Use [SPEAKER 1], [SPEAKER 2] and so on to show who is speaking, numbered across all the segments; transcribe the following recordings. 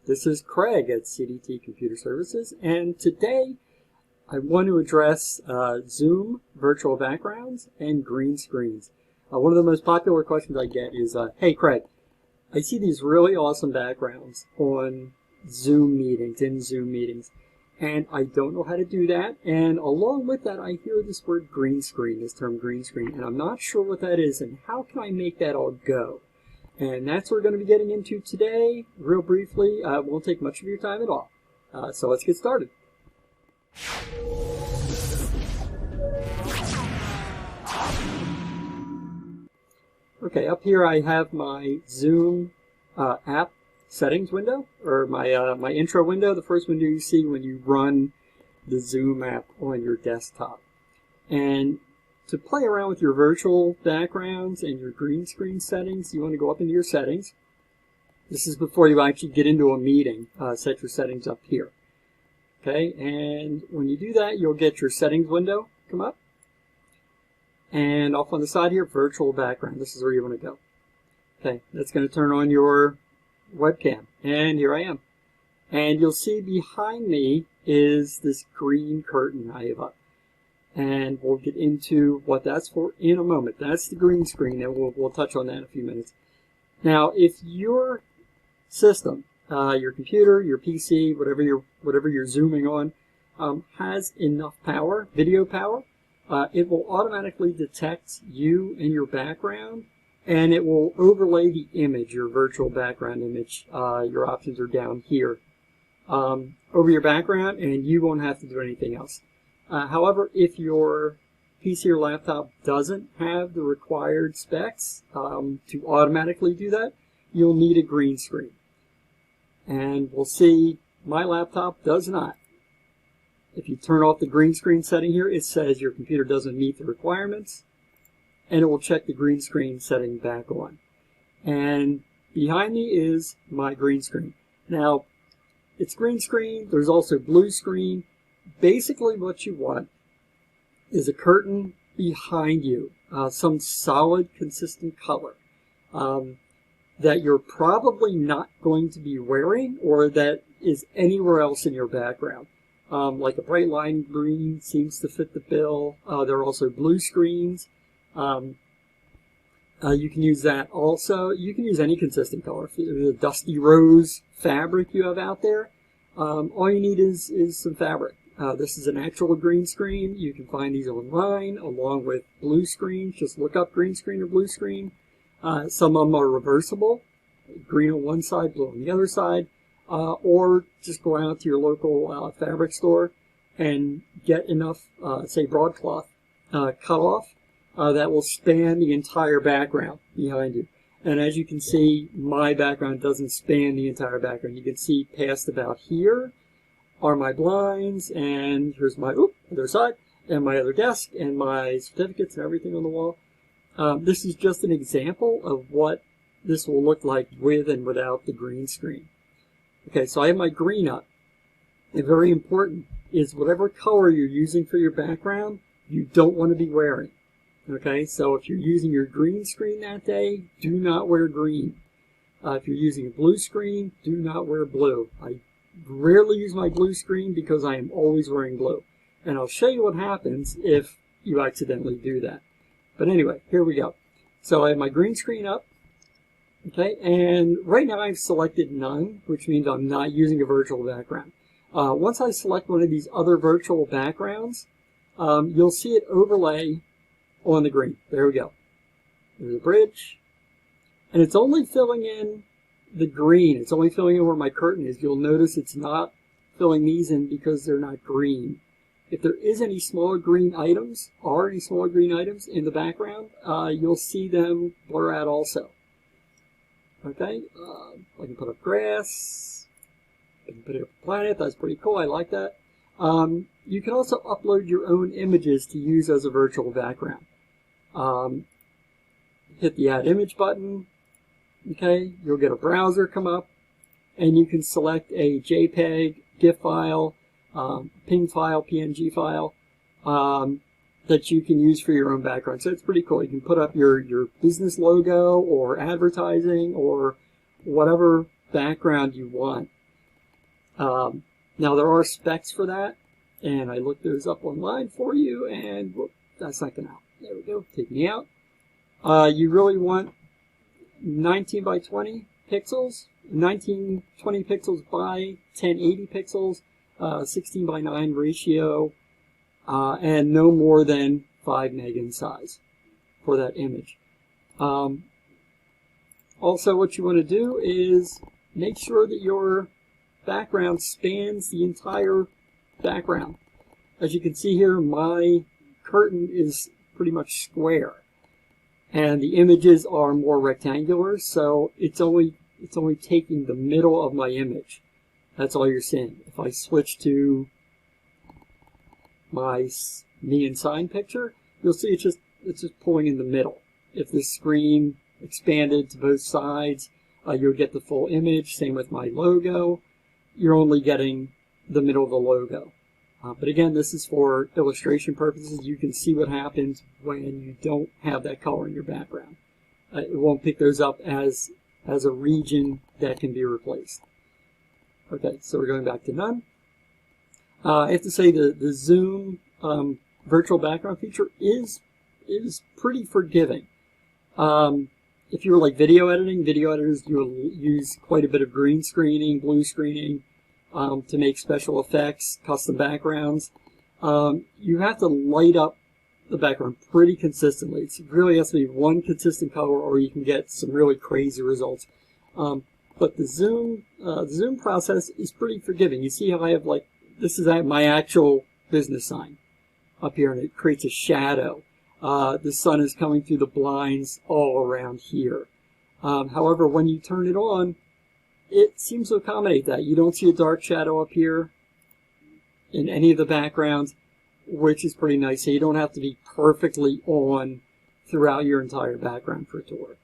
[SPEAKER 1] This is Craig at CDT Computer Services, and today I want to address Zoom virtual backgrounds and green screens. One of the most popular questions I get is, hey Craig, I see these really awesome backgrounds on Zoom meetings, and I don't know how to do that, and along with that I hear this word green screen, this term green screen, and I'm not sure what that is and how can I make that all go. And that's what we're going to be getting into today, real briefly. It won't take much of your time at all. So let's get started. Okay, up here I have my Zoom app settings window, or my intro window, the first window you see when you run the Zoom app on your desktop. And to play around with your virtual backgrounds and your green screen settings, you want to go up into your settings. This is before you actually get into a meeting. Set your settings up here. Okay, and when you do that, you'll get your settings window come up. And off on the side here, virtual background. This is where you want to go. Okay, that's going to turn on your webcam. And here I am. And you'll see behind me is this green curtain I have up. And we'll get into what that's for in a moment. That's the green screen, and we'll touch on that in a few minutes. Now, if your system, your computer, your PC, whatever you're zooming on, has enough power, video power, it will automatically detect you and your background, and it will overlay the image, your virtual background image. Your options are down here over your background, and you won't have to do anything else. However, if your PC or laptop doesn't have the required specs to automatically do that, you'll need a green screen. And we'll see my laptop does not. If you turn off the green screen setting here, it says your computer doesn't meet the requirements, and it will check the green screen setting back on. And behind me is my green screen. Now, it's green screen, there's also blue screen. Basically what you want is a curtain behind you, some solid, consistent color that you're probably not going to be wearing or that is anywhere else in your background. Like a bright lime green seems to fit the bill. There are also blue screens. You can use that also. You can use any consistent color. If there's a dusty rose fabric you have out there, all you need is some fabric. This is an actual green screen. You can find these online along with blue screens. Just look up green screen or blue screen. Some of them are reversible, green on one side, blue on the other side. Or just go out to your local fabric store and get enough, say, broadcloth cut off that will span the entire background behind you. And as you can see, my background doesn't span the entire background. You can see past about here are my blinds, and here's my other side, and my other desk, and my certificates and everything on the wall. This is just an example of what this will look like with and without the green screen. Okay, so I have my green up. And very important is whatever color you're using for your background, you don't want to be wearing. Okay, so if you're using your green screen that day, do not wear green. If you're using a blue screen, do not wear blue. I rarely use my blue screen because I am always wearing blue. And I'll show you what happens if you accidentally do that. But anyway, here we go. So I have my green screen up. Okay, and right now I've selected none, which means I'm not using a virtual background. Once I select one of these other virtual backgrounds, you'll see it overlay on the green. There we go. There's a bridge. And it's only filling in the green. It's only filling in where my curtain is. You'll notice it's not filling these in because they're not green. If there is any smaller green items, in the background, you'll see them blur out also. Okay, I can put up grass, I can put up a planet, that's pretty cool, I like that. You can also upload your own images to use as a virtual background. Hit the Add Image button, okay, you'll get a browser come up, and you can select a JPEG, GIF file, PNG file, PNG file, that you can use for your own background. So it's pretty cool. You can put up your business logo or advertising or whatever background you want. Now there are specs for that, and I looked those up online for you, and whoop, that's not going to help. There we go, take me out. You really want 19 by 20 pixels, 1920 pixels by 1080 pixels, 16 by 9 ratio, and no more than 5 meg in size for that image. Also, what you want to do is make sure that your background spans the entire background. As you can see here, my curtain is pretty much square, and the images are more rectangular, so it's only taking the middle of my image. That's all you're seeing. If I switch to my me and sign picture, you'll see it's just pulling in the middle. If the screen expanded to both sides, you'll get the full image. Same with my logo. You're only getting the middle of the logo. But again, this is for illustration purposes. You can see what happens when you don't have that color in your background. It won't pick those up as a region that can be replaced. Okay, so we're going back to none. I have to say the Zoom virtual background feature is pretty forgiving. If you were like video editors, you'll use quite a bit of green screening, blue screening to make special effects, custom backgrounds. You have to light up the background pretty consistently. It really has to be one consistent color, or you can get some really crazy results. But the Zoom process is pretty forgiving. You see how I have this is my actual business sign up here, and it creates a shadow. The sun is coming through the blinds all around here. However, when you turn it on, it seems to accommodate that. You don't see a dark shadow up here in any of the backgrounds, which is pretty nice. So you don't have to be perfectly on throughout your entire background for it to work.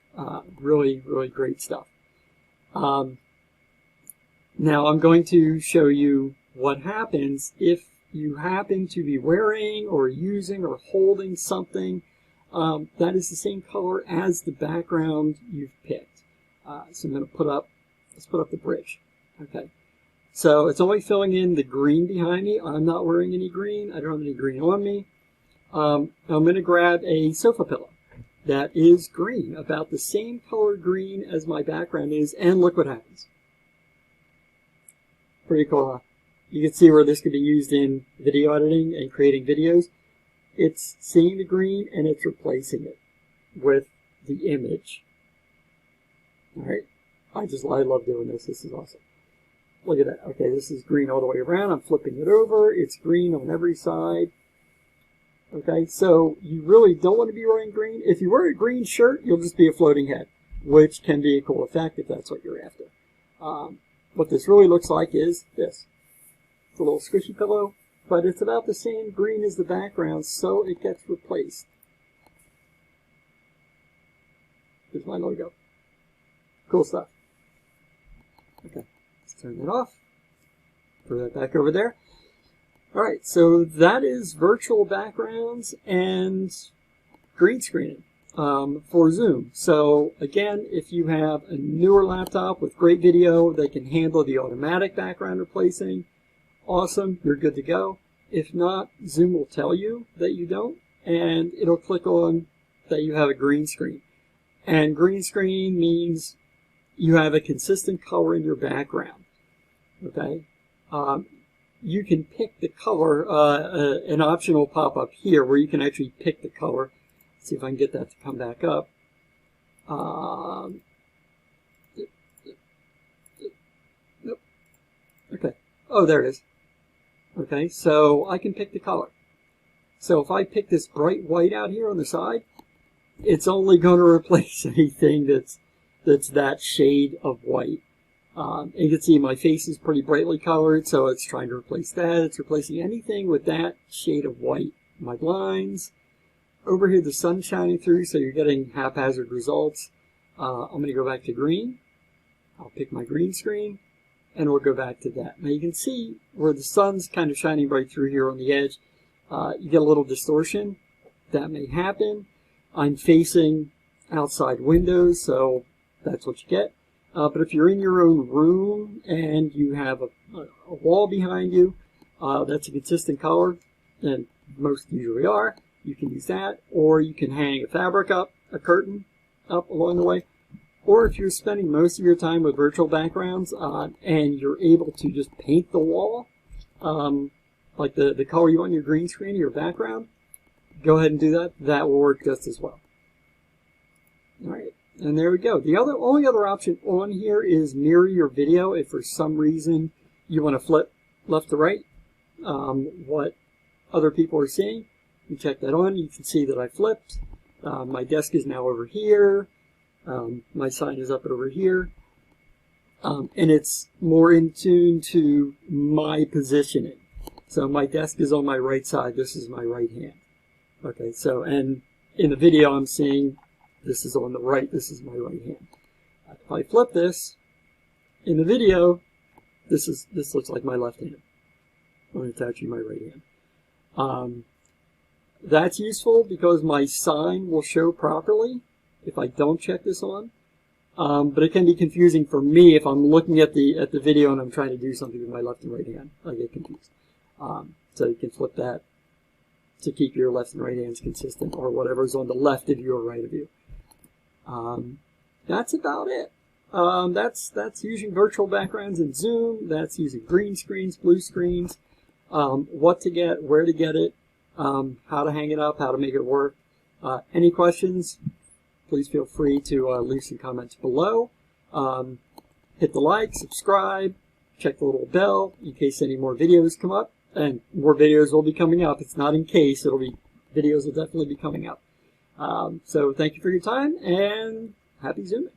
[SPEAKER 1] Really, really great stuff. Now I'm going to show you what happens if you happen to be wearing or using or holding something that is the same color as the background you've picked. So I'm going to let's put up the bridge. Okay. So it's only filling in the green behind me. I'm not wearing any green. I don't have any green on me. I'm going to grab a sofa pillow that is green, about the same color green as my background is, and look what happens. Pretty cool, huh? You can see where this could be used in video editing and creating videos. It's seeing the green and it's replacing it with the image. All right. I love doing this. This is awesome. Look at that. Okay, this is green all the way around. I'm flipping it over. It's green on every side. Okay, so you really don't want to be wearing green. If you wear a green shirt, you'll just be a floating head, which can be a cool effect if that's what you're after. What this really looks like is this. It's a little squishy pillow, but it's about the same green as the background, so it gets replaced. Here's my logo. Cool stuff. Okay, let's turn that off. Throw that back over there. Alright, so that is virtual backgrounds and green screening for Zoom. So again, if you have a newer laptop with great video that can handle the automatic background replacing, awesome, you're good to go. If not, Zoom will tell you that you don't, and it'll click on that you have a green screen. And green screen means you have a consistent color in your background. Okay? You can pick the color. An option will pop up here where you can actually pick the color. Let's see if I can get that to come back up. Nope. Okay. Oh, there it is. Okay, so I can pick the color. So if I pick this bright white out here on the side, it's only going to replace anything that's that shade of white. And you can see my face is pretty brightly colored, so it's trying to replace that. It's replacing anything with that shade of white. My blinds. Over here, the sun's shining through, so you're getting haphazard results. I'm going to go back to green. I'll pick my green screen, and we'll go back to that. Now you can see where the sun's kind of shining right through here on the edge. You get a little distortion. That may happen. I'm facing outside windows, so that's what you get. But if you're in your own room and you have a wall behind you that's a consistent color, and most usually are, you can use that. Or you can hang a fabric up, a curtain up along the way. Or if you're spending most of your time with virtual backgrounds and you're able to just paint the wall, like the color you want in your green screen, your background, go ahead and do that. That will work just as well. All right, and there we go. The only other option on here is mirror your video. If for some reason you want to flip left to right, what other people are seeing, you check that on. You can see that I flipped. My desk is now over here. My sign is up over here. And it's more in tune to my positioning. So my desk is on my right side. This is my right hand. Okay, so, and in the video I'm seeing this is on the right, this is my right hand. If I flip this, in the video, this looks like my left hand. I'm attaching my right hand. That's useful because my sign will show properly if I don't check this on. But it can be confusing for me if I'm looking at the video and I'm trying to do something with my left and right hand. I get confused. So you can flip that to keep your left and right hands consistent, or whatever's on the left of you or right of you. That's about it. That's using virtual backgrounds in Zoom. That's using green screens, blue screens, what to get, where to get it, how to hang it up, how to make it work. Any questions, please feel free to leave some comments below. Hit the like, subscribe, check the little bell in case any more videos come up. And more videos will be coming up. It's not in case. Videos will definitely be coming up. So thank you for your time, and happy Zooming.